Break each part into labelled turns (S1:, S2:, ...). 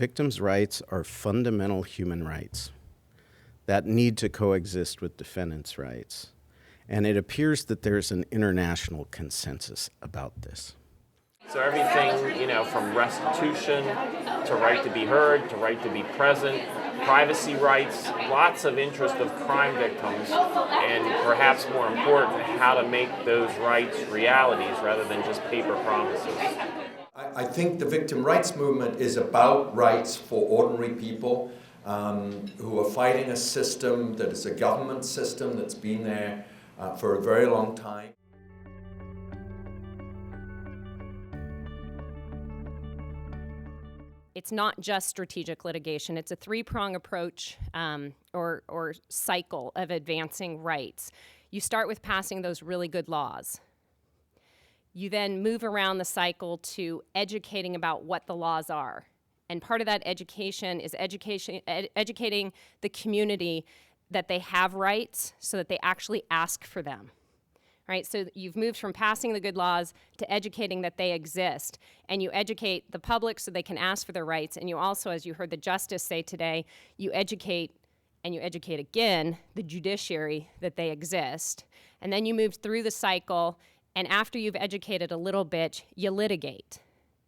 S1: Victims' rights are fundamental human rights that need to coexist with defendants' rights. And it appears that there's an international consensus about this.
S2: So everything, from restitution to right to be heard, to right to be present, privacy rights, lots of interest of crime victims, and perhaps more important, how to make those rights realities rather than just paper promises.
S3: I think the victim rights movement is about rights for ordinary people who are fighting a system that is a government system that's been there for a very long time.
S4: It's not just strategic litigation. It's a three-prong approach or cycle of advancing rights. You start with passing those really good laws. You then move around the cycle to educating about what the laws are. And part of that education is educating the community that they have rights so that they actually ask for them. Right? So you've moved from passing the good laws to educating that they exist. And you educate the public so they can ask for their rights. And you also, as you heard the justice say today, you educate and you educate again the judiciary that they exist. And then you move through the cycle, and after you've educated a little bit, you litigate.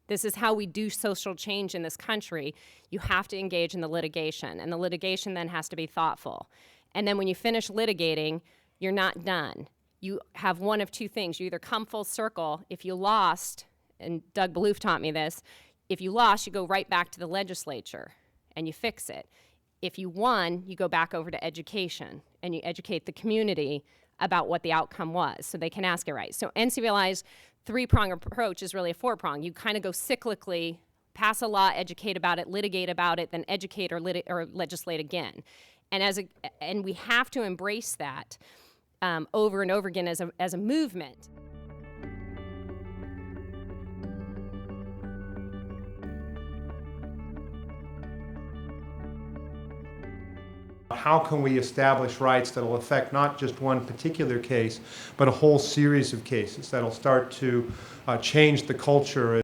S4: This is how we do social change in this country. You have to engage in the litigation, and the litigation then has to be thoughtful. And then when you finish litigating, you're not done. You have one of two things. You either come full circle. If you lost, and Doug Balloof taught me this, if you lost, you go right back to the legislature and you fix it. If you won, you go back over to education and you educate the community about what the outcome was so they can ask it right. So NCVLI's three-prong approach is really a four-prong. You kind of go cyclically, pass a law, educate about it, litigate about it, then educate or legislate again. And we have to embrace that over and over again as a movement.
S5: How can we establish rights that will affect not just one particular case, but a whole series of cases that will start to change the culture?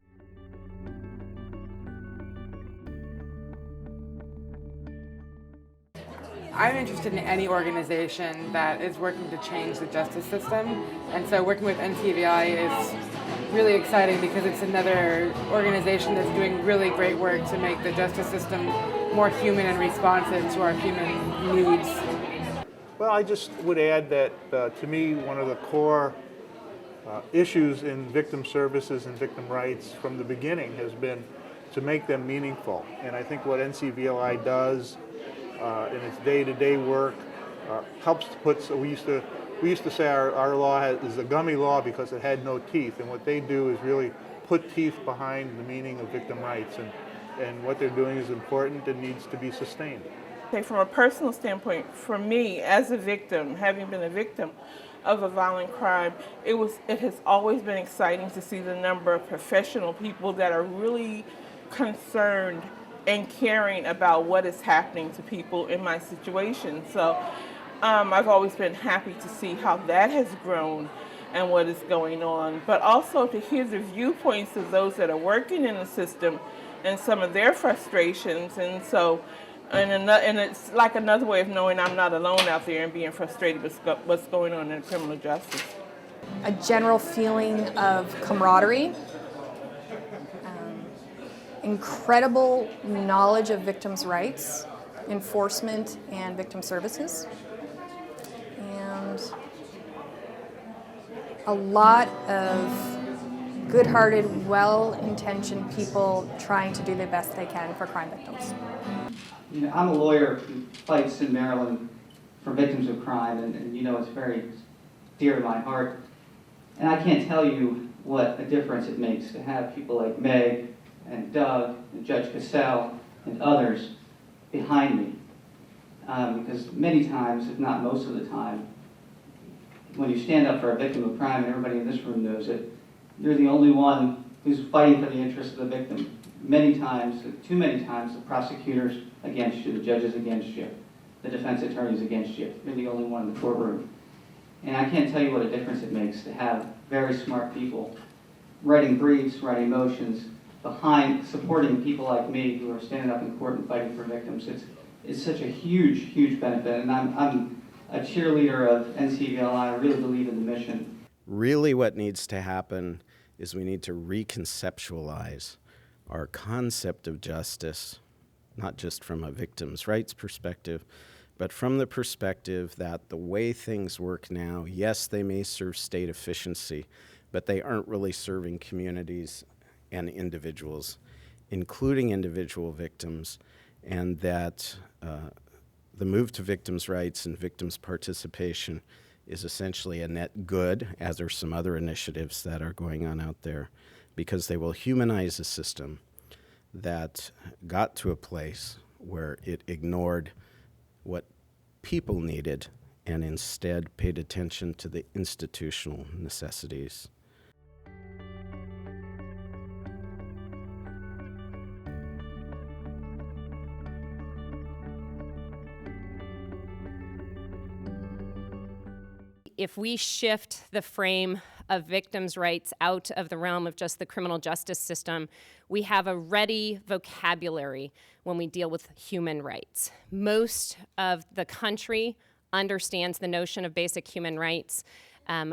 S6: I'm interested in any organization that is working to change the justice system, and so working with NCVLI is really exciting because it's another organization that's doing really great work to make the justice system more human and responsive to our human needs.
S7: Well, I just would add that to me, one of the core issues in victim services and victim rights from the beginning has been to make them meaningful. And I think what NCVLI does in its day-to-day work helps to put, so we used to say our law is a gummy law because it had no teeth, and what they do is really put teeth behind the meaning of victim rights, and what they're doing is important and needs to be sustained.
S8: Okay, from a personal standpoint, for me as a victim, having been a victim of a violent crime, it has always been exciting to see the number of professional people that are really concerned and caring about what is happening to people in my situation. So I've always been happy to see how that has grown and what is going on, but also to hear the viewpoints of those that are working in the system and some of their frustrations. And so, and it's like another way of knowing I'm not alone out there and being frustrated with what's going on in criminal justice.
S9: A general feeling of camaraderie, incredible knowledge of victims' rights, enforcement, and victim services, and a lot of good-hearted, well-intentioned people trying to do the best they can for crime victims.
S10: You know, I'm a lawyer who fights in Maryland for victims of crime, and you know it's very dear to my heart. And I can't tell you what a difference it makes to have people like Meg and Doug and Judge Cassell and others behind me. Because many times, if not most of the time, when you stand up for a victim of crime, and everybody in this room knows it, you're the only one who's fighting for the interests of the victim. Many times, too many times, the prosecutors against you, the judges against you, the defense attorneys against you. You're the only one in the courtroom. And I can't tell you what a difference it makes to have very smart people writing briefs, writing motions, behind supporting people like me who are standing up in court and fighting for victims. It's such a huge, huge benefit, and I'm a cheerleader of NCVLI. I really believe in the mission.
S1: Really what needs to happen is we need to reconceptualize our concept of justice, not just from a victim's rights perspective, but from the perspective that the way things work now, yes, they may serve state efficiency, but they aren't really serving communities and individuals, including individual victims, and that the move to victims' rights and victims' participation is essentially a net good, as are some other initiatives that are going on out there, because they will humanize a system that got to a place where it ignored what people needed and instead paid attention to the institutional necessities.
S4: If we shift the frame of victims' rights out of the realm of just the criminal justice system, we have a ready vocabulary when we deal with human rights. Most of the country understands the notion of basic human rights.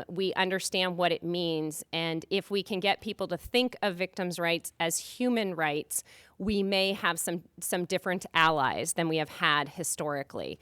S4: We understand what it means, and if we can get people to think of victims' rights as human rights, we may have some different allies than we have had historically.